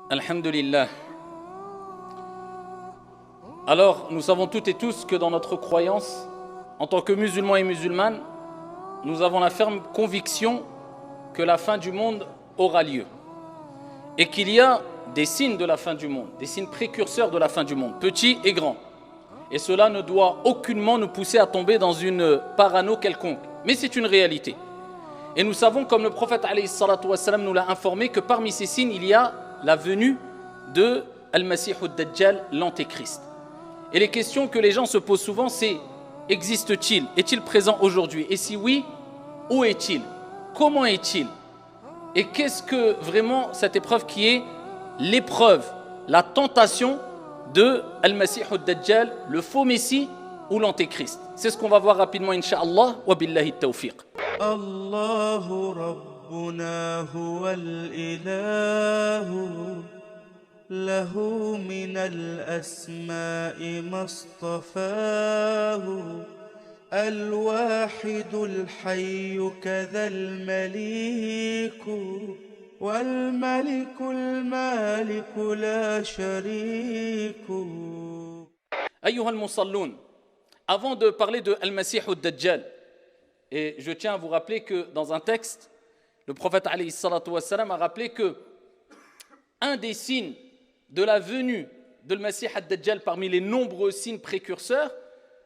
Alhamdulillah. Alors, nous savons toutes et tous que dans notre croyance, en tant que musulmans et musulmanes, nous avons la ferme conviction que la fin du monde aura lieu et qu'il y a des signes de la fin du monde, des signes précurseurs de la fin du monde, petits et grands. Et cela ne doit aucunement nous pousser à tomber dans une parano quelconque, mais c'est une réalité. Et nous savons, comme le prophète alayhi salatu wassalam nous l'a informé, que parmi ces signes, il y a la venue de Al-Masih ad-Dajjal, l'Antéchrist. Et les questions que les gens se posent souvent, c'est: existe-t-il? Est-il présent aujourd'hui? Et si oui, où est-il? Comment est-il? Et qu'est-ce que vraiment cette épreuve qui est l'épreuve, la tentation de Al-Masih ad-Dajjal, le faux Messie ou l'Antéchrist? C'est ce qu'on va voir rapidement, Inch'Allah. Wa billahi at-tawfiq. Allahu Rabbuna huwal ilahu lahu minal asma'i mastafahu al-wahidul hayyu kadhal maliku wal malikul maliku la shariku. Ayyuha al-musalloun, avant de parler de Al-Masih ad-Dajjal, et je tiens à vous rappeler que dans un texte, le prophète alayhi salatu wassalam a rappelé que un des signes de la venue de Al-Masih ad-Dajjal parmi les nombreux signes précurseurs,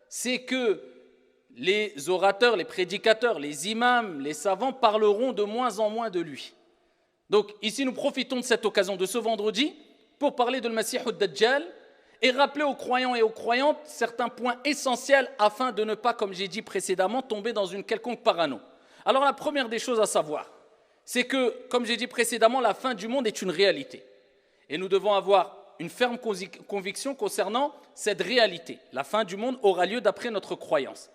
c'est que les orateurs, les prédicateurs, les imams, les savants parleront de moins en moins de lui. Donc ici nous profitons de cette occasion de ce vendredi pour parler de Al-Masih ad-Dajjal et rappeler aux croyants et aux croyantes certains points essentiels afin de ne pas, comme j'ai dit précédemment, tomber dans une quelconque parano. Alors la première des choses à savoir, c'est que, comme j'ai dit précédemment, la fin du monde est une réalité. Et nous devons avoir une ferme conviction concernant cette réalité. La fin du monde aura lieu d'après notre croyance.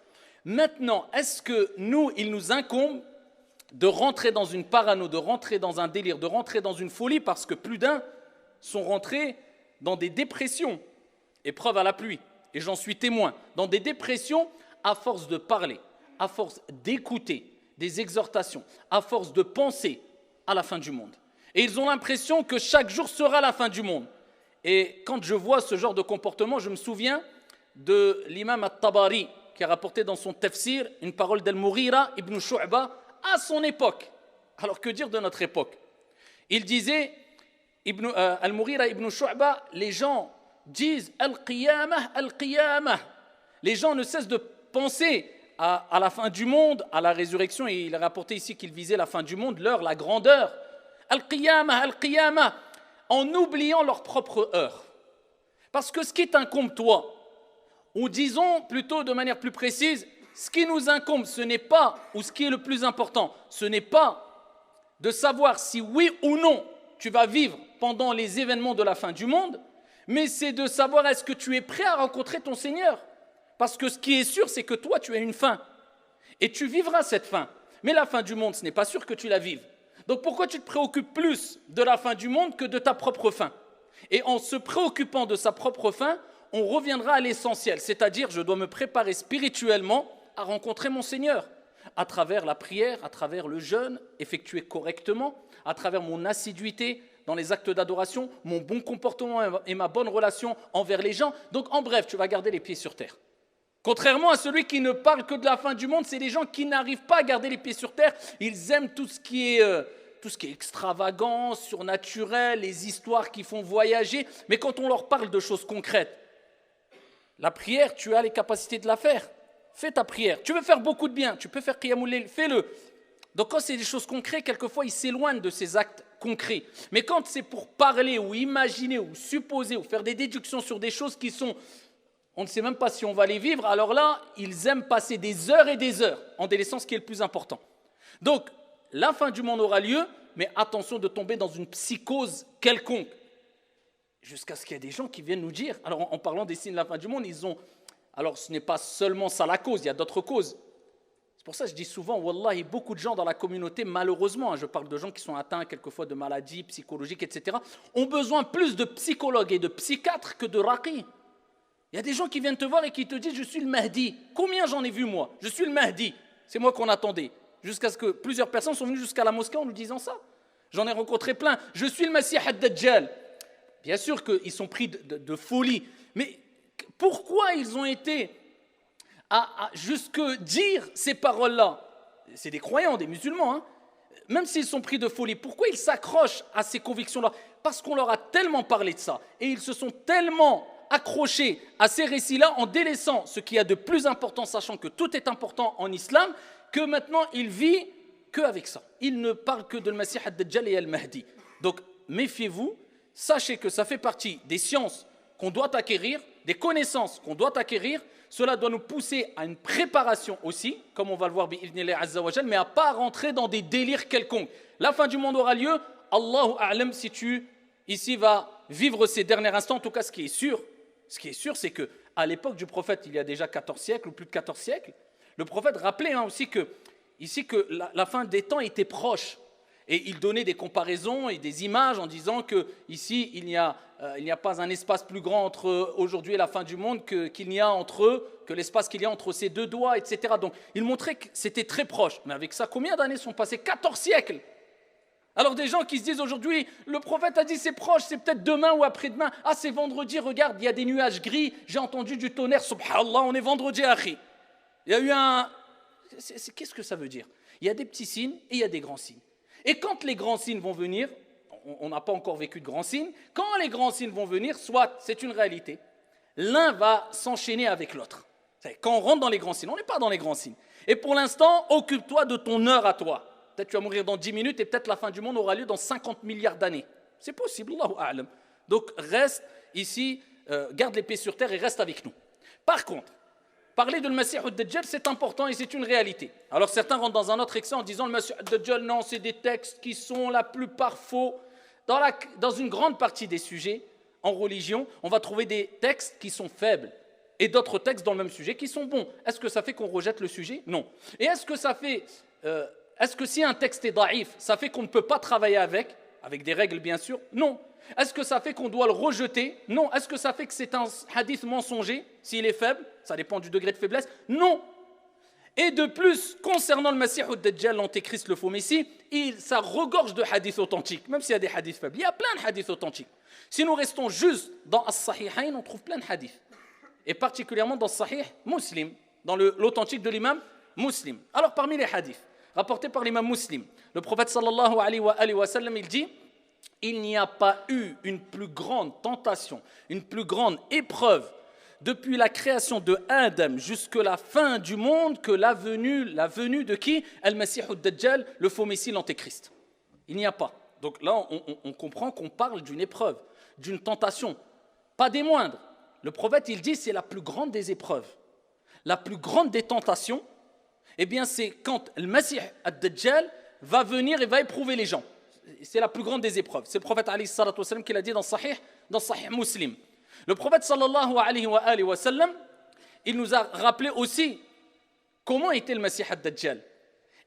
Maintenant, est-ce que nous, il nous incombe de rentrer dans une parano, de rentrer dans un délire, de rentrer dans une folie, parce que plus d'un sont rentrés dans des dépressions, épreuve à la pluie, et j'en suis témoin, dans des dépressions à force de parler, à force d'écouter des exhortations, à force de penser à la fin du monde. Et ils ont l'impression que chaque jour sera la fin du monde. Et quand je vois ce genre de comportement, je me souviens de l'imam At-Tabari, qui a rapporté dans son tafsir une parole d'Al-Mughira ibn Shu'ba à son époque. Alors que dire de notre époque? Il disait, Al-Mughira ibn Shu'ba, les gens disent Al-Qiyamah, Al-Qiyamah. Les gens ne cessent de penser à la fin du monde, à la résurrection, et il a rapporté ici qu'il visait la fin du monde, l'heure, la grandeur. Al-Qiyamah, Al-Qiyamah, en oubliant leur propre heure. Parce que ce qui t'incombe toi, ou disons plutôt de manière plus précise, ce qui nous incombe, ce n'est pas, ou ce qui est le plus important, ce n'est pas de savoir si oui ou non tu vas vivre pendant les événements de la fin du monde, mais c'est de savoir est-ce que tu es prêt à rencontrer ton Seigneur. Parce que ce qui est sûr, c'est que toi, tu as une fin. Et tu vivras cette fin. Mais la fin du monde, ce n'est pas sûr que tu la vives. Donc pourquoi tu te préoccupes plus de la fin du monde que de ta propre fin? Et en se préoccupant de sa propre fin, on reviendra à l'essentiel. C'est-à-dire, je dois me préparer spirituellement à rencontrer mon Seigneur. À travers la prière, à travers le jeûne, effectué correctement, à travers mon assiduité dans les actes d'adoration, mon bon comportement et ma bonne relation envers les gens. Donc en bref, tu vas garder les pieds sur terre. Contrairement à celui qui ne parle que de la fin du monde, c'est les gens qui n'arrivent pas à garder les pieds sur terre. Ils aiment tout ce qui est extravagant, surnaturel, les histoires qui font voyager. Mais quand on leur parle de choses concrètes, la prière, tu as les capacités de la faire. Fais ta prière. Tu veux faire beaucoup de bien, tu peux faire Qiyamul Layl, fais-le. Donc quand c'est des choses concrètes, quelquefois ils s'éloignent de ces actes concrets. Mais quand c'est pour parler ou imaginer ou supposer ou faire des déductions sur des choses qui sont, on ne sait même pas si on va les vivre, alors là, ils aiment passer des heures et des heures en délaissant ce qui est le plus important. Donc, la fin du monde aura lieu, mais attention de tomber dans une psychose quelconque. Jusqu'à ce qu'il y ait des gens qui viennent nous dire, alors en parlant des signes de la fin du monde, alors ce n'est pas seulement ça la cause, il y a d'autres causes. C'est pour ça que je dis souvent, wallahi, beaucoup de gens dans la communauté, malheureusement, je parle de gens qui sont atteints quelquefois de maladies psychologiques, etc., ont besoin plus de psychologues et de psychiatres que de raqi. Il y a des gens qui viennent te voir et qui te disent « je suis le Mahdi ». Combien j'en ai vu moi? Je suis le Mahdi. C'est moi qu'on attendait. Jusqu'à ce que plusieurs personnes sont venues jusqu'à la mosquée en nous disant ça. J'en ai rencontré plein. Je suis le Masih ad-Dajjal. Bien sûr qu'ils sont pris de folie, mais pourquoi ils ont été à jusque dire ces paroles-là? C'est des croyants, des musulmans, hein. Même s'ils sont pris de folie, pourquoi ils s'accrochent à ces convictions-là? Parce qu'on leur a tellement parlé de ça, et ils se sont tellement accrochés à ces récits-là en délaissant ce qu'il y a de plus important, sachant que tout est important en islam, que maintenant ils vivent qu'avec ça. Ils ne parlent que de le Masih ad-Dajjal et al-Mahdi. Donc méfiez-vous, sachez que ça fait partie des sciences qu'on doit acquérir, des connaissances qu'on doit acquérir. Cela doit nous pousser à une préparation aussi, comme on va le voir bi'idhnillah azza wa jal, mais à ne pas rentrer dans des délires quelconques. La fin du monde aura lieu, Allahu a'lam, si tu ici vas vivre ces derniers instants. En tout cas, ce qui est sûr, c'est qu'à l'époque du prophète, il y a déjà 14 siècles ou plus de 14 siècles, le prophète rappelait aussi que la fin des temps était proche. Et il donnait des comparaisons et des images en disant qu'ici, il n'y a pas un espace plus grand entre aujourd'hui et la fin du monde que l'espace qu'il y a entre ces deux doigts, etc. Donc, il montrait que c'était très proche. Mais avec ça, combien d'années sont passées? 14 siècles. Alors, des gens qui se disent aujourd'hui, le prophète a dit c'est proche, c'est peut-être demain ou après-demain. Ah, c'est vendredi, regarde, il y a des nuages gris, j'ai entendu du tonnerre, subhanallah, on est vendredi, akhi. Il y a eu qu'est-ce que ça veut dire? Il y a des petits signes et il y a des grands signes. Et quand les grands signes vont venir, on n'a pas encore vécu de grands signes, quand les grands signes vont venir, soit c'est une réalité, l'un va s'enchaîner avec l'autre. Quand on rentre dans les grands signes, on n'est pas dans les grands signes. Et pour l'instant, occupe-toi de ton heure à toi. Peut-être tu vas mourir dans 10 minutes et peut-être la fin du monde aura lieu dans 50 milliards d'années. C'est possible, Allahu a'lam. Donc reste ici, garde les pieds sur terre et reste avec nous. Par contre, parler de le Masih ad-Dajjal, c'est important et c'est une réalité. Alors certains rentrent dans un autre excès en disant le Masih ad-Dajjal, non, c'est des textes qui sont la plupart faux. Dans une grande partie des sujets en religion, on va trouver des textes qui sont faibles et d'autres textes dans le même sujet qui sont bons. Est-ce que ça fait qu'on rejette le sujet? Non. Et est-ce que si un texte est daïf, ça fait qu'on ne peut pas travailler avec des règles bien sûr? Non. Est-ce que ça fait qu'on doit le rejeter? Non. Est-ce que ça fait que c'est un hadith mensonger s'il est faible? Ça dépend du degré de faiblesse. Non. Et de plus, concernant le Masih ad-Dajjal, l'antéchrist, le faux messie, ça regorge de hadiths authentiques, même s'il y a des hadiths faibles. Il y a plein de hadiths authentiques. Si nous restons juste dans As-Sahihayn, on trouve plein de hadiths. Et particulièrement dans Sahih Muslim, dans l'authentique de l'imam Muslim. Alors parmi les hadiths rapportés par l'imam Muslim, le prophète sallallahu alayhi wa sallam, il dit: il n'y a pas eu une plus grande tentation, une plus grande épreuve depuis la création de Adam jusqu'à la fin du monde que la venue de qui? Al-Masih ad-Dajjal, le faux messie, l'antéchrist. Il n'y a pas. Donc là, on comprend qu'on parle d'une épreuve, d'une tentation, pas des moindres. Le prophète, il dit, c'est la plus grande des épreuves. La plus grande des tentations, eh bien, c'est quand le Masih ad-Dajjal va venir et va éprouver les gens. C'est la plus grande des épreuves. C'est le prophète alayhi salatu wa sallam qui l'a dit dans Sahih Muslim. Le prophète sallallahu alayhi wa sallam, il nous a rappelé aussi comment était le Masih ad-Dajjal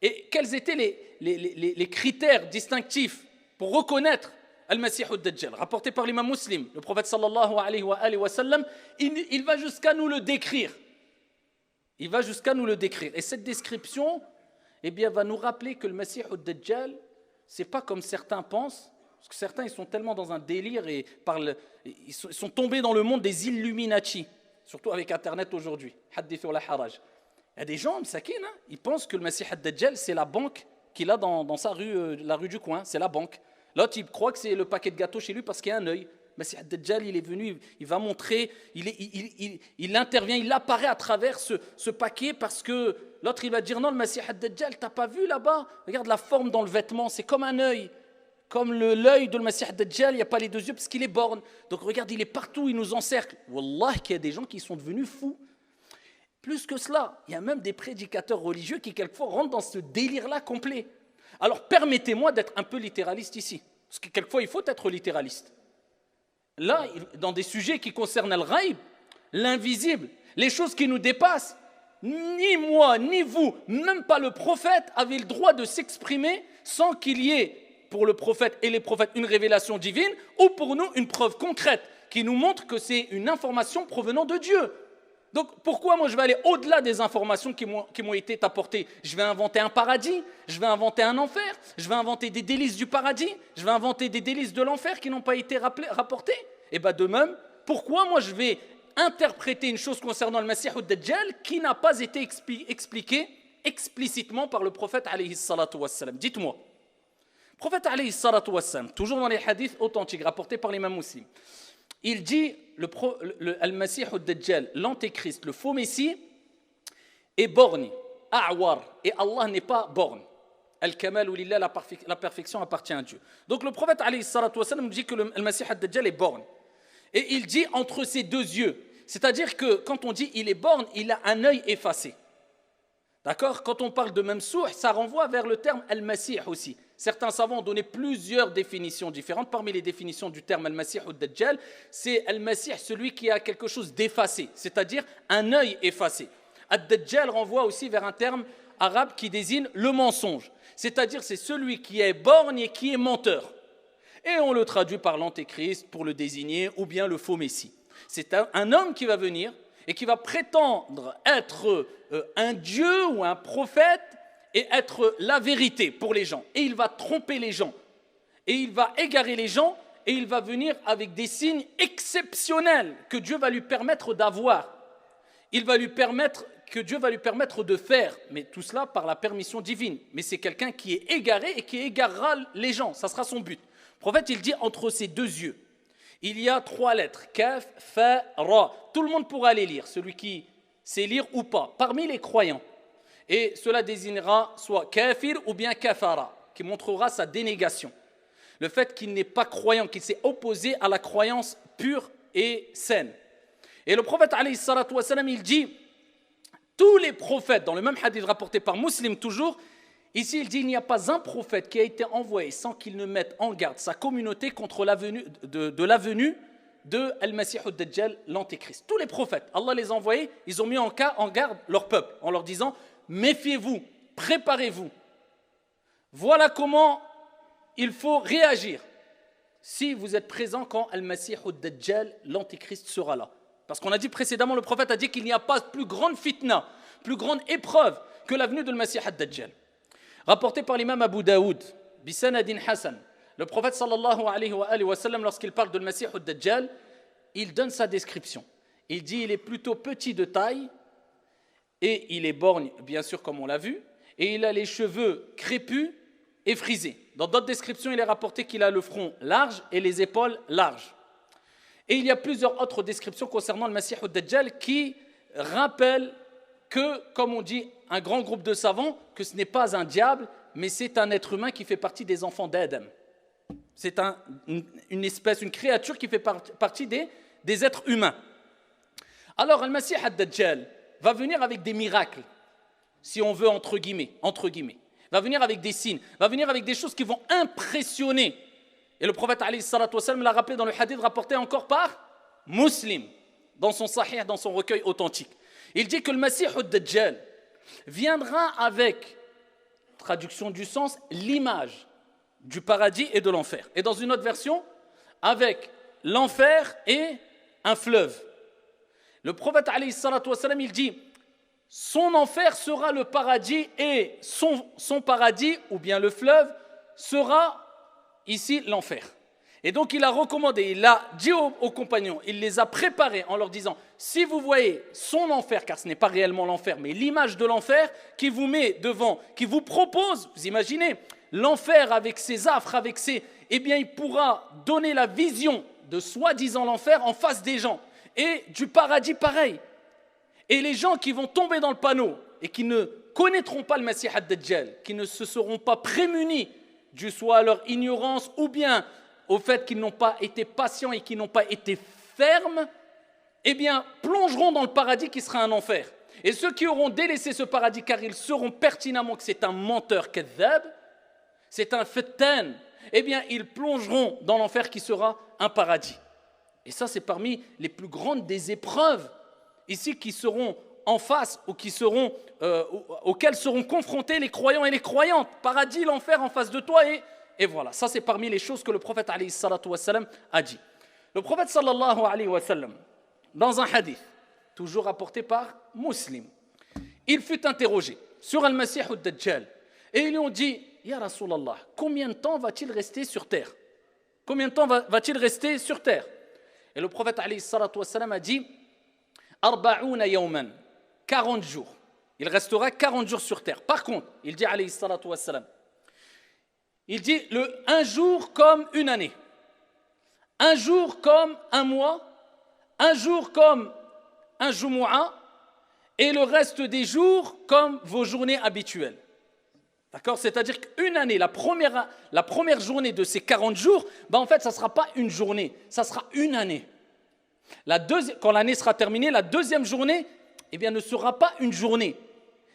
et quels étaient les critères distinctifs pour reconnaître al-Masih ad-Dajjal. Rapporté par l'imam Muslim, le prophète sallallahu alayhi wa sallam, il va jusqu'à nous le décrire. Il va jusqu'à nous le décrire. Et cette description, eh bien, va nous rappeler que le Masih ad-Dajjal, c'est pas comme certains pensent, parce que certains ils sont tellement dans un délire et ils sont tombés dans le monde des Illuminati, surtout avec Internet aujourd'hui. Hadith wa la haraj. Il y a des gens, Msakin, ils pensent que le Masih ad-Dajjal, c'est la banque qu'il a dans sa rue, la rue du coin, c'est la banque. L'autre, il croit que c'est le paquet de gâteaux chez lui parce qu'il y a un œil. Masih ad-Dajjal, il est venu, il va montrer, il intervient, il apparaît à travers ce paquet parce que l'autre, il va dire non, le Masih ad-Dajjal, t'as pas vu là-bas? Regarde la forme dans le vêtement, c'est comme un œil. Comme l'œil de le Masih ad-Dajjal, il n'y a pas les deux yeux parce qu'il est borgne. Donc regarde, il est partout, il nous encercle. Wallah, qu'il y a des gens qui sont devenus fous. Plus que cela, il y a même des prédicateurs religieux qui quelquefois rentrent dans ce délire-là complet. Alors permettez-moi d'être un peu littéraliste ici. Parce que quelquefois, il faut être littéraliste. Là, dans des sujets qui concernent al-ghaib, l'invisible, les choses qui nous dépassent, ni moi, ni vous, même pas le prophète avait le droit de s'exprimer sans qu'il y ait pour le prophète et les prophètes une révélation divine ou pour nous une preuve concrète qui nous montre que c'est une information provenant de Dieu. Donc pourquoi moi je vais aller au-delà des informations qui m'ont été apportées? Je vais inventer un paradis, je vais inventer un enfer, je vais inventer des délices du paradis, je vais inventer des délices de l'enfer qui n'ont pas été rapportés. Et bien de même, pourquoi moi je vais interpréter une chose concernant le Masih ad-Dajjal qui n'a pas été expliquée explicitement par le prophète alayhi salatu wassalam? Dites-moi. Le prophète alayhi salatu wassalam, toujours dans les hadiths authentiques rapportés par l'imam Muslim, il dit, Al-Masih ad-Dajjal, l'antéchrist, le faux messie, est borgne, a'war, et Allah n'est pas borgne. Al-Kamal lillah, la perfection appartient à Dieu. Donc le prophète alayhi salatu wassalam dit que le Masih ad-Dajjal est borgne. Et il dit entre ses deux yeux. C'est-à-dire que quand on dit il est borgne, il a un œil effacé. D'accord? Quand on parle de Mamsouh, ça renvoie vers le terme Al-Masih aussi. Certains savants ont donné plusieurs définitions différentes. Parmi les définitions du terme Al-Masih ou Dajjal, c'est Al-Masih, celui qui a quelque chose d'effacé, c'est-à-dire un œil effacé. Ad-Dajjal renvoie aussi vers un terme arabe qui désigne le mensonge, c'est-à-dire c'est celui qui est borgne et qui est menteur. Et on le traduit par l'antéchrist pour le désigner, ou bien le faux messie. C'est un homme qui va venir et qui va prétendre être un dieu ou un prophète et être la vérité pour les gens. Et il va tromper les gens. Et il va égarer les gens. Et il va venir avec des signes exceptionnels que Dieu va lui permettre d'avoir. Dieu va lui permettre de faire. Mais tout cela par la permission divine. Mais c'est quelqu'un qui est égaré et qui égarera les gens. Ça sera son but. Le prophète, il dit entre ses deux yeux, il y a 3 lettres. Kaf, Fa, Ra. Tout le monde pourra les lire. Celui qui sait lire ou pas. Parmi les croyants. Et cela désignera soit kafir ou bien kafara, qui montrera sa dénégation. Le fait qu'il n'est pas croyant, qu'il s'est opposé à la croyance pure et saine. Et le prophète, alayhi salatu wassalam, il dit, tous les prophètes, dans le même hadith rapporté par Muslim toujours, ici il dit, il n'y a pas un prophète qui a été envoyé sans qu'il ne mette en garde sa communauté contre la venue de Al-Masih ad-Dajjal, l'antéchrist. Tous les prophètes, Allah les a envoyés, ils ont mis en garde leur peuple, en leur disant, méfiez-vous, préparez-vous. Voilà comment il faut réagir si vous êtes présent quand Al-Masih ad-Dajjal, l'antéchrist, sera là. Parce qu'on a dit précédemment, le prophète a dit qu'il n'y a pas plus grande fitna, plus grande épreuve que la venue de Al-Masih ad-Dajjal. Rapporté par l'imam Abu Daoud, Bisanadin Hassan, le prophète sallallahu alayhi wa sallam, lorsqu'il parle de Al-Masih ad-Dajjal, il donne sa description. Il dit il est plutôt petit de taille, et il est borgne, bien sûr, comme on l'a vu, et il a les cheveux crépus et frisés. Dans d'autres descriptions, il est rapporté qu'il a le front large et les épaules larges. Et il y a plusieurs autres descriptions concernant le Masih ad-Dajjal qui rappellent que, comme on dit un grand groupe de savants, que ce n'est pas un diable, mais c'est un être humain qui fait partie des enfants d'Adam. C'est une espèce, une créature qui fait partie des êtres humains. Alors, le Masih ad-Dajjal va venir avec des miracles, si on veut, entre guillemets, va venir avec des signes, va venir avec des choses qui vont impressionner. Et le prophète alayhi salatu wassalam l'a rappelé dans le hadith rapporté encore par Muslim, dans son sahih, dans son recueil authentique. Il dit que le Masih ad-Dajjal viendra avec, traduction du sens, l'image du paradis et de l'enfer. Et dans une autre version, avec l'enfer et un fleuve. Le prophète alayhi salatu wassalam, il dit son enfer sera le paradis et son paradis ou bien le fleuve sera ici l'enfer. Et donc il a recommandé, il a dit aux compagnons, il les a préparés en leur disant si vous voyez son enfer, car ce n'est pas réellement l'enfer mais l'image de l'enfer qui vous met devant, qui vous propose, vous imaginez l'enfer avec ses affres, avec ses, eh bien il pourra donner la vision de soi-disant l'enfer en face des gens. Et du paradis pareil. Et les gens qui vont tomber dans le panneau et qui ne connaîtront pas le Masih ad-Dajjal, qui ne se seront pas prémunis du soit à leur ignorance ou bien au fait qu'ils n'ont pas été patients et qu'ils n'ont pas été fermes, eh bien plongeront dans le paradis qui sera un enfer. Et ceux qui auront délaissé ce paradis car ils sauront pertinemment que c'est un menteur kadhab, c'est un fattan, eh bien ils plongeront dans l'enfer qui sera un paradis. Et ça, c'est parmi les plus grandes des épreuves ici qui seront en face ou qui seront, auxquelles seront confrontés les croyants et les croyantes. Paradis, l'enfer en face de toi et voilà. Ça, c'est parmi les choses que le prophète alayhi salatu wassalam a dit. Le prophète sallallahu alayhi wa sallam, dans un hadith, toujours rapporté par Muslim. Il fut interrogé sur Al-Masih ad-Dajjal et ils lui ont dit « Ya Rasulallah, combien de temps va-t-il rester sur terre ? Combien de temps va-t-il rester sur terre ?» Et le prophète alayhi salatu wassalam a dit « Arba'ouna yawman » 40 jours. Il restera 40 jours sur terre. Par contre, il dit alayhi salatu wassalam, il dit un jour comme une année, un jour comme un mois, un jour comme un jumu'ah, et le reste des jours comme vos journées habituelles. D'accord ? C'est-à-dire qu'une année, la première journée de ces 40 jours, en fait, ça ne sera pas une journée, ça sera une année. Quand l'année sera terminée, la deuxième journée, ne sera pas une journée.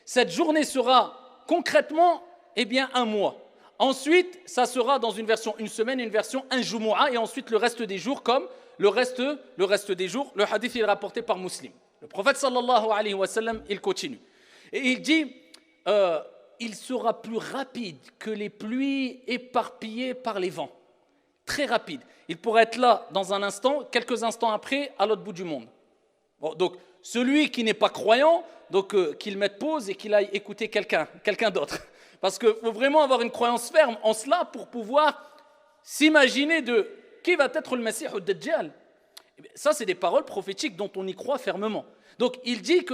Cette journée sera concrètement, un mois. Ensuite, ça sera dans une version une semaine, une version un jumu'ah, et ensuite le reste des jours comme le reste des jours. Le hadith est rapporté par Muslim. Le prophète sallallahu alayhi wa sallam, il continue. Et il dit, il sera plus rapide que les pluies éparpillées par les vents. Très rapide. Il pourrait être là dans un instant, quelques instants après, à l'autre bout du monde. Bon, donc, celui qui n'est pas croyant, qu'il mette pause et qu'il aille écouter quelqu'un d'autre. Parce qu'il faut vraiment avoir une croyance ferme en cela pour pouvoir s'imaginer de qui va être le Messie ad-Dajjal. Ça, c'est des paroles prophétiques dont on y croit fermement. Donc, il dit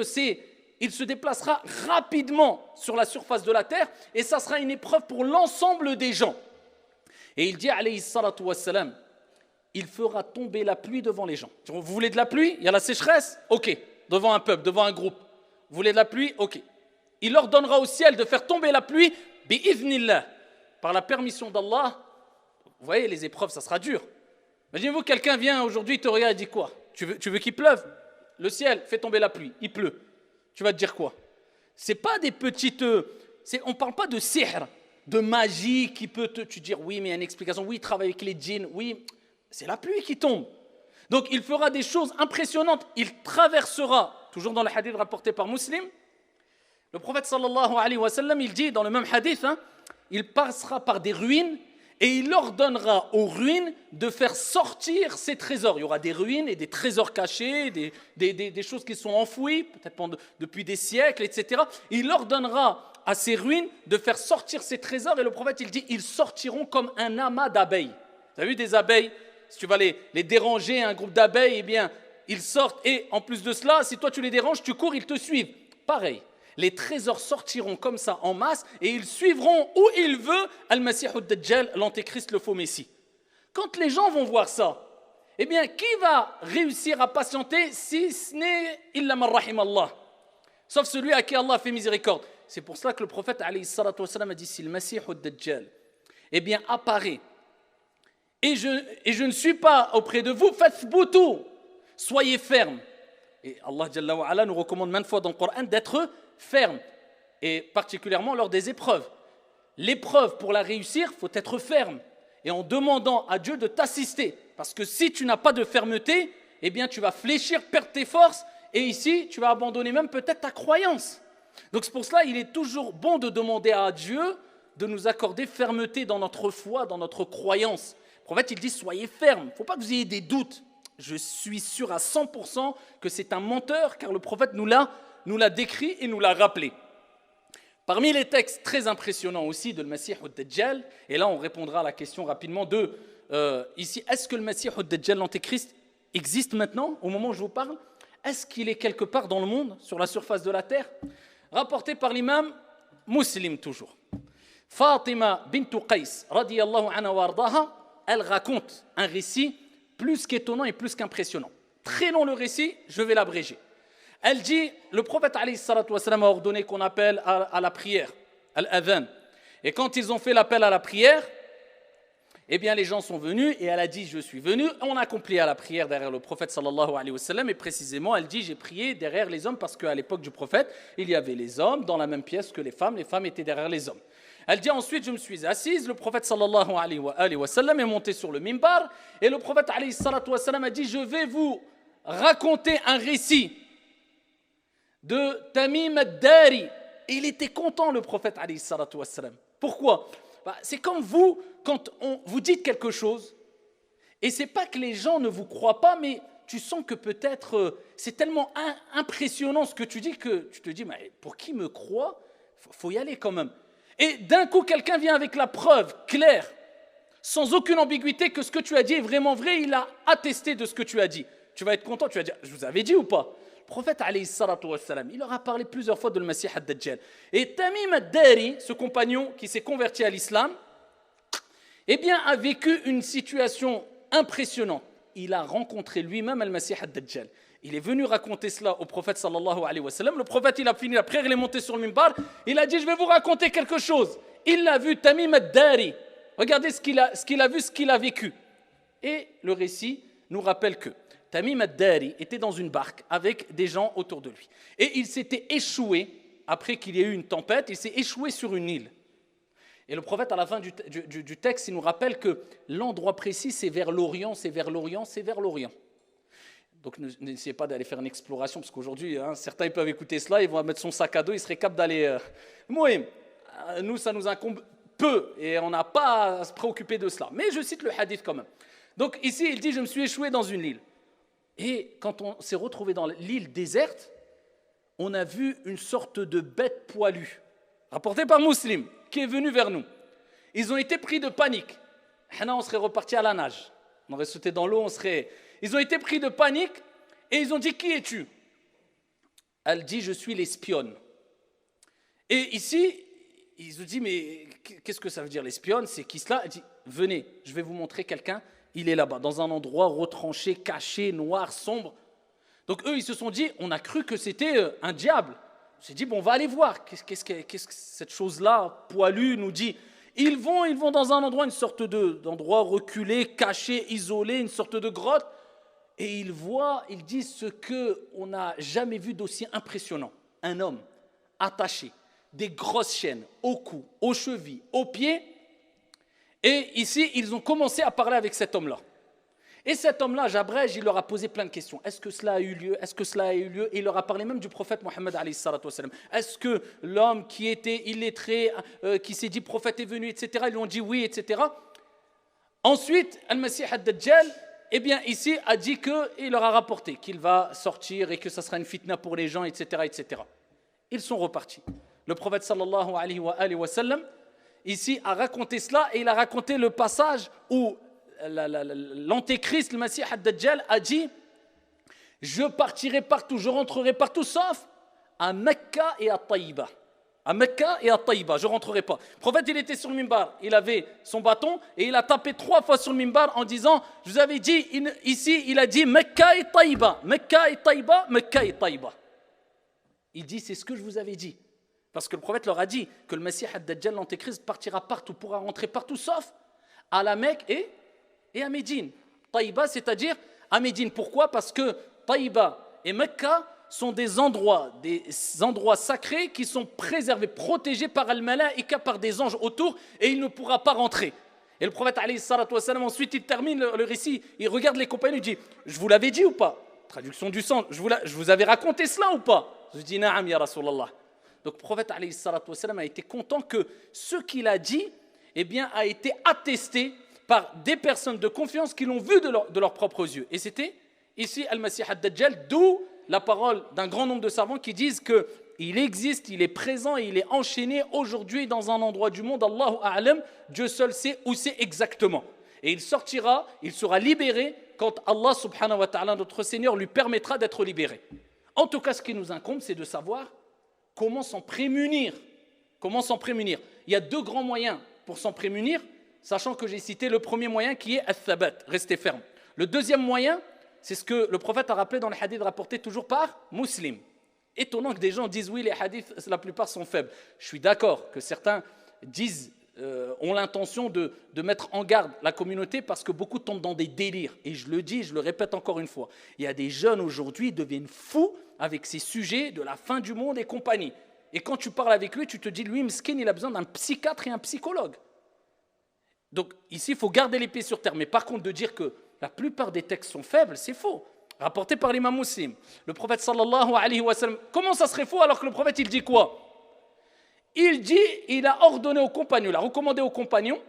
il se déplacera rapidement sur la surface de la terre et ça sera une épreuve pour l'ensemble des gens. Et il dit, alayhi salatu wassalam, il fera tomber la pluie devant les gens. Vous voulez de la pluie ? Il y a la sécheresse ? Ok. Devant un peuple, devant un groupe. Vous voulez de la pluie ? Ok. Il ordonnera au ciel de faire tomber la pluie, bi'idhnillah, par la permission d'Allah. Vous voyez, les épreuves, ça sera dur. Imaginez-vous, quelqu'un vient aujourd'hui, il te regarde et dit quoi ? Tu veux qu'il pleuve ? Le ciel fait tomber la pluie, il pleut. Tu vas te dire quoi ? C'est pas des petites... on ne parle pas de sihr, de magie qui peut te dire oui, mais il y a une explication, oui, il travaille avec les djinns, oui, c'est la pluie qui tombe. Donc il fera des choses impressionnantes, il traversera, toujours dans le hadith rapporté par Muslim, le prophète sallallahu alayhi wa sallam, il dit dans le même hadith, il passera par des ruines et il ordonnera aux ruines de faire sortir ses trésors. Il y aura des ruines et des trésors cachés, des choses qui sont enfouies, peut-être depuis des siècles, etc. Il ordonnera à ces ruines de faire sortir ces trésors et le prophète, il dit, ils sortiront comme un amas d'abeilles. Vous avez vu des abeilles ? Si tu vas les déranger, un groupe d'abeilles, ils sortent et en plus de cela, si toi tu les déranges, tu cours, ils te suivent. Pareil. Les trésors sortiront comme ça en masse et ils suivront où il veut Al-Masih ad-Dajjal, l'antéchrist, le faux messie. Quand les gens vont voir ça, qui va réussir à patienter si ce n'est illa man rahim Allah, sauf celui à qui Allah fait miséricorde. C'est pour cela que le prophète alayhi salatu wassalam a dit, si le Masih ad-Dajjal apparaît et je ne suis pas auprès de vous, fathbutu, soyez fermes. Et Allah Jalla wa Ala nous recommande maintes fois dans le Coran d'être ferme, et particulièrement lors des épreuves. L'épreuve, pour la réussir, il faut être ferme, et en demandant à Dieu de t'assister, parce que si tu n'as pas de fermeté, tu vas fléchir, perdre tes forces, et ici, tu vas abandonner même peut-être ta croyance. Donc c'est pour cela qu'il est toujours bon de demander à Dieu de nous accorder fermeté dans notre foi, dans notre croyance. Le prophète, il dit, soyez ferme, il ne faut pas que vous ayez des doutes. Je suis sûr à 100% que c'est un menteur, car le prophète nous l'a décrit et nous l'a rappelé. Parmi les textes très impressionnants aussi de le Masih ad-Dajjal, et là on répondra à la question rapidement ici, est-ce que le Masih ad-Dajjal, l'antéchrist, existe maintenant, au moment où je vous parle ? Est-ce qu'il est quelque part dans le monde, sur la surface de la terre ? Rapporté par l'imam Muslim toujours. Fatima bint Qais, radiyallahu anha wa ardaha, elle raconte un récit plus qu'étonnant et plus qu'impressionnant. Très long le récit, je vais l'abréger. Elle dit, le prophète alayhi salatu wassalam a ordonné qu'on appelle à la prière, al-adhan. Et quand ils ont fait l'appel à la prière, les gens sont venus et elle a dit, je suis venu. On a accompli à la prière derrière le prophète sallallahu alayhi wa sallam et précisément, elle dit, j'ai prié derrière les hommes parce qu'à l'époque du prophète, il y avait les hommes dans la même pièce que les femmes étaient derrière les hommes. Elle dit ensuite, je me suis assise, le prophète sallallahu alayhi wa sallam est monté sur le mimbar et le prophète alayhi salatu wassalam a dit, je vais vous raconter un récit de Tamim ad-Dari. Et il était content, le prophète alayhi salatu wassalam. Pourquoi ? C'est comme vous, quand vous dites quelque chose, et c'est pas que les gens ne vous croient pas, mais tu sens que peut-être c'est tellement impressionnant ce que tu dis que tu te dis, mais pour qui me croit, faut y aller quand même. Et d'un coup, quelqu'un vient avec la preuve claire, sans aucune ambiguïté, que ce que tu as dit est vraiment vrai, il a attesté de ce que tu as dit. Tu vas être content, tu vas dire, je vous avais dit ou pas? Le prophète, alayhi salatu wassalam, il leur a parlé plusieurs fois de le Messie ad-Dajjal. Et Tamim ad-Dari, ce compagnon qui s'est converti à l'islam, eh bien, a vécu une situation impressionnante. Il a rencontré lui-même al-Masih ad-Dajjal. Il est venu raconter cela au prophète sallallahu alayhi wa sallam. Le prophète, il a fini la prière, il est monté sur le minbar. Il a dit, je vais vous raconter quelque chose. Il l'a vu, Tamim ad-Dari. Regardez ce qu'il a vu, ce qu'il a vécu. Et le récit nous rappelle que Tamim ad-Dari était dans une barque avec des gens autour de lui. Et il s'était échoué, après qu'il y ait eu une tempête, il s'est échoué sur une île. Et le prophète, à la fin du texte, il nous rappelle que l'endroit précis, c'est vers l'Orient, c'est vers l'Orient, c'est vers l'Orient. Donc n'essayez pas d'aller faire une exploration, parce qu'aujourd'hui, certains ils peuvent écouter cela, ils vont mettre son sac à dos, ils seraient capables d'aller... Nous, ça nous incombe peu, et on n'a pas à se préoccuper de cela. Mais je cite le hadith quand même. Donc ici, il dit, je me suis échoué dans une île. Et quand on s'est retrouvé dans l'île déserte, on a vu une sorte de bête poilue, rapportée par Muslim, qui est venu vers nous. Ils ont été pris de panique. On serait reparti à la nage. On aurait sauté dans l'eau, Ils ont été pris de panique et ils ont dit, qui es-tu? Elle dit, je suis l'espionne. Et ici, ils ont dit, mais qu'est-ce que ça veut dire l'espionne? C'est qui cela? Elle dit, venez, je vais vous montrer quelqu'un. Il est là-bas, dans un endroit retranché, caché, noir, sombre. Donc eux, ils se sont dit, on a cru que c'était un diable. On s'est dit, bon, on va aller voir. Qu'est-ce que cette chose-là, poilue, nous dit? Ils vont dans un endroit, une sorte d'endroit reculé, caché, isolé, une sorte de grotte. Et ils disent ce qu'on n'a jamais vu d'aussi impressionnant. Un homme attaché, des grosses chaînes au cou, aux chevilles, aux pieds. Et ici, ils ont commencé à parler avec cet homme-là. Et cet homme-là, j'abrège, il leur a posé plein de questions. Est-ce que cela a eu lieu? Est-ce que cela a eu lieu? Et il leur a parlé même du prophète Mohammed alayhi salatu wassalam. Est-ce que l'homme qui était illettré, qui s'est dit prophète est venu, etc., ils lui ont dit oui, etc. Ensuite, Al-Masih ad-Dajjal, eh bien ici, a dit qu'il leur a rapporté qu'il va sortir et que ça sera une fitna pour les gens, etc., etc. Ils sont repartis. Le prophète sallallahu alayhi wa sallam, ici, a raconté cela et il a raconté le passage où l'antéchrist, le Masih ad-Dajjal, a dit « Je partirai partout, je rentrerai partout, sauf à Mecca et à Taïba. À Mecca et à Taïba, je ne rentrerai pas. » Le prophète, il était sur le minbar, il avait son bâton et il a tapé 3 fois sur le minbar en disant « Je vous avais dit, ici, il a dit Mecca et Taïba, Mecca et Taïba, Mecca et Taïba. » Il dit « C'est ce que je vous avais dit. » Parce que le prophète leur a dit que le Masih ad-Dajjal, l'antéchrist, partira partout, pourra rentrer partout, sauf à la Mecque et à Médine. Taïba, c'est-à-dire à Médine. Pourquoi? Parce que Taïba et Mecca sont des endroits sacrés qui sont préservés, protégés par Al-Malaïka, par des anges autour, et il ne pourra pas rentrer. Et le prophète, alayhi salatu wassalam, ensuite, il termine le récit, il regarde les compagnons, il dit « Je vous l'avais dit ou pas ?» Traduction du sang, je vous avais raconté cela ou pas? Je dis « Na'am ya Rasulallah » Donc le prophète, alayhi salatu wassalam, a été content que ce qu'il a dit, eh bien, a été attesté par des personnes de confiance qui l'ont vu de leurs propres yeux. Et c'était ici Al-Masih ad-Dajjal, d'où la parole d'un grand nombre de savants qui disent qu'il existe, il est présent et il est enchaîné aujourd'hui dans un endroit du monde, Allahu A'lam, Dieu seul sait où c'est exactement. Et il sortira, il sera libéré quand Allah subhanahu wa ta'ala, notre Seigneur, lui permettra d'être libéré. En tout cas, ce qui nous incombe, c'est de savoir comment s'en prémunir. Comment s'en prémunir? Il y a 2 grands moyens pour s'en prémunir, sachant que j'ai cité le premier moyen qui est al-thabat, rester ferme. Le deuxième moyen, c'est ce que le prophète a rappelé dans les hadiths rapportés toujours par Muslim. Étonnant que des gens disent oui, les hadiths, la plupart sont faibles. Je suis d'accord que certains ont l'intention de mettre en garde la communauté parce que beaucoup tombent dans des délires. Et je le dis, je le répète encore une fois, il y a des jeunes aujourd'hui qui deviennent fous avec ces sujets de la fin du monde et compagnie. Et quand tu parles avec lui, tu te dis, lui, Mskin, il a besoin d'un psychiatre et un psychologue. Donc ici, il faut garder les pieds sur terre. Mais par contre, de dire que la plupart des textes sont faibles, c'est faux. Rapporté par l'imam Muslim. Le prophète sallallahu alayhi wa sallam, comment ça serait faux alors que le prophète, il dit quoi? Il dit, il a ordonné aux compagnons, il a recommandé aux compagnons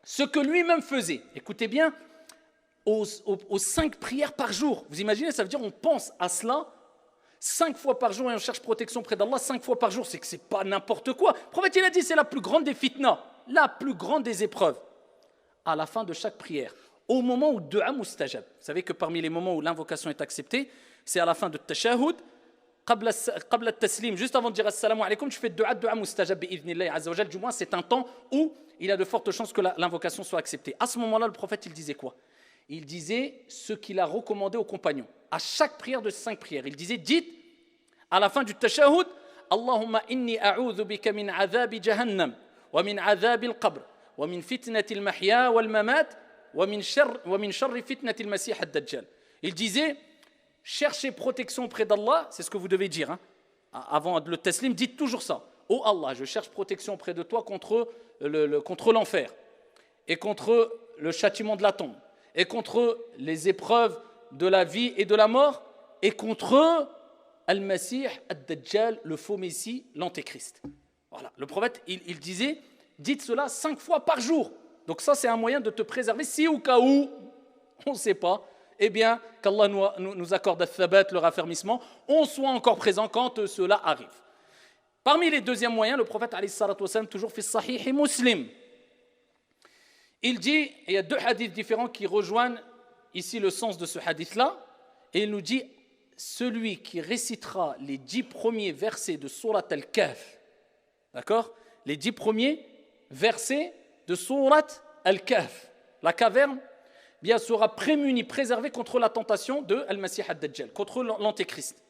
ce que lui-même faisait. Écoutez bien, aux 5 prières par jour. Vous imaginez, ça veut dire on pense à cela 5 fois par jour et on cherche protection près d'Allah 5 fois par jour. C'est que c'est pas n'importe quoi. Le prophète il a dit c'est la plus grande des fitna, la plus grande des épreuves. À la fin de chaque prière, au moment où du'a mustajab. Vous savez que parmi les moments où l'invocation est acceptée, c'est à la fin de tashahhud, qabla taslim, juste avant de dire assalamu alaykum, tu fais du'a mustajab bi'idhnillahi azza wa jal. Du moins, c'est un temps où il y a de fortes chances que l'invocation soit acceptée. À ce moment-là, le prophète, il disait quoi? Il disait ce qu'il a recommandé aux compagnons. À chaque prière de 5 prières, il disait, dites, à la fin du tashahhud, Allahumma inni a'udhu bika min adhabi jahannam, wa min adhabi al-qabr, wa min fitnati al-mahya wal-mamat, wa min sharri fitnati al-masih ad-dajjal. Il disait, cherchez protection auprès d'Allah, c'est ce que vous devez dire, hein. Avant le taslim, dites toujours ça. Oh Allah, je cherche protection auprès de toi contre l'enfer, et contre le châtiment de la tombe, et contre les épreuves de la vie et de la mort, et contre Al-Masih Ad-Dajjal, le faux Messie, l'Antéchrist. Voilà. Le prophète, il disait, dites cela 5 fois par jour. Donc ça, c'est un moyen de te préserver, si au cas où, on ne sait pas, eh bien, qu'Allah nous accorde al-thabat, le raffermissement, on soit encore présent quand cela arrive. Parmi les deuxièmes moyens, le prophète, alayhi salatu wassalam, toujours fait Sahih Muslim. Il dit, il y a 2 hadiths différents qui rejoignent ici le sens de ce hadith-là, et il nous dit, celui qui récitera les 10 premiers versets de Surat Al-Kahf, d'accord? Les 10 premiers versets de Surat Al-Kahf, la caverne, bien sera prémuni, préservé contre la tentation de Al-Masih Ad-Dajjal, contre l'Antéchrist.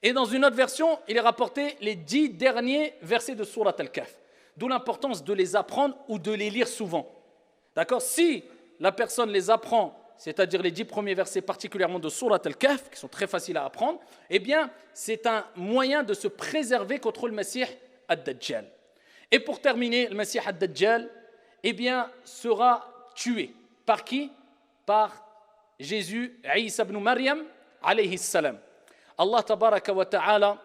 Et dans une autre version, il est rapporté les 10 derniers versets de Surat Al-Kahf, d'où l'importance de les apprendre ou de les lire souvent. D'accord? Si la personne les apprend, c'est-à-dire les 10 premiers versets particulièrement de Surat Al-Kahf, qui sont très faciles à apprendre, eh bien, c'est un moyen de se préserver contre le Masih Ad-Dajjal. Et pour terminer, le Masih Ad-Dajjal, eh bien, sera tué. Par qui? Par Jésus, Isa ibn Maryam, alayhi salam. Allah tabaraka wa ta'ala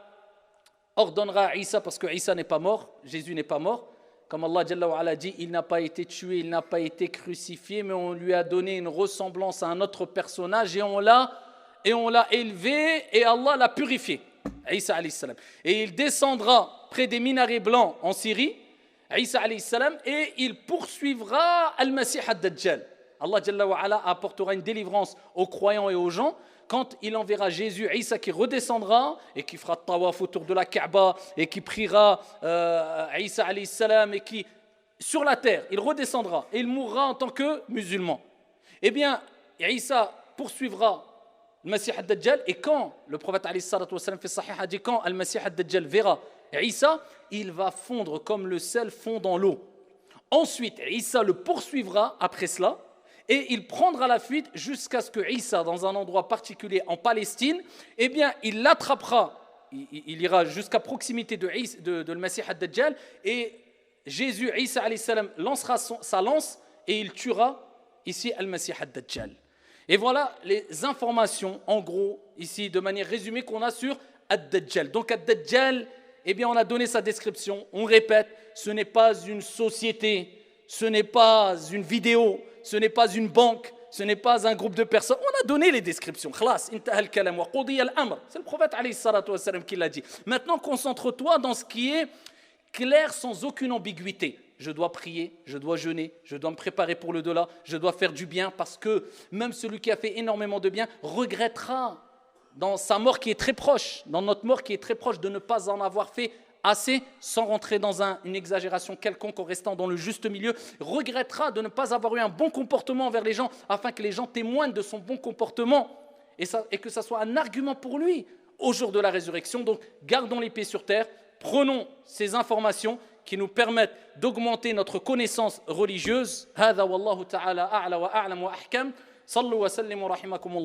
ordonnera à Isa, parce que Isa n'est pas mort, Jésus n'est pas mort, comme Allah Jalla wa Ala dit, il n'a pas été tué, il n'a pas été crucifié, mais on lui a donné une ressemblance à un autre personnage et on l'a élevé et Allah l'a purifié. Isa alayhi salam. Et il descendra près des minarets blancs en Syrie, Isa alayhi salam, et il poursuivra Al-Masih Ad-Dajjal. Allah Jalla wa Ala apportera une délivrance aux croyants et aux gens quand il enverra Jésus, Isa, qui redescendra et qui fera tawaf autour de la Kaaba et qui priera Isa alayhi salam et qui, sur la terre, il redescendra et il mourra en tant que musulman. Eh bien, Isa poursuivra le Masih Ad-Dajjal et quand le prophète alayhi salatu wassalam fait sahih a dit quand Al-Masih Ad-Dajjal verra Isa, il va fondre comme le sel fond dans l'eau. Ensuite, Isa le poursuivra après cela. Et il prendra la fuite jusqu'à ce que Isa, dans un endroit particulier en Palestine, eh bien, il l'attrapera, il ira jusqu'à proximité de le Masih Ad-Dajjal, et Jésus, Isa alayhi salam, lancera sa lance et il tuera ici Al-Masih Ad-Dajjal. Et voilà les informations, en gros, ici, de manière résumée, qu'on a sur Ad-Dajjal. Donc Ad-Dajjal, eh bien, on a donné sa description, on répète, ce n'est pas une société, ce n'est pas une vidéo, ce n'est pas une banque, ce n'est pas un groupe de personnes. On a donné les descriptions. Khalas, intaha al-kalam wa qudiya al-amr. C'est le prophète alayhi salatu wassalam qui l'a dit. Maintenant, concentre-toi dans ce qui est clair sans aucune ambiguïté. Je dois prier, je dois jeûner, je dois me préparer pour le delà, je dois faire du bien parce que même celui qui a fait énormément de bien regrettera dans sa mort qui est très proche, dans notre mort qui est très proche, de ne pas en avoir fait assez, sans rentrer dans une exagération quelconque, en restant dans le juste milieu, regrettera de ne pas avoir eu un bon comportement envers les gens, afin que les gens témoignent de son bon comportement, et que ça soit un argument pour lui au jour de la résurrection. Donc, gardons les pieds sur terre, prenons ces informations qui nous permettent d'augmenter notre connaissance religieuse. Hada wallahu ta'ala a'la wa a'lam wa ahkam. Sallu wa sallimu rahimakumullah.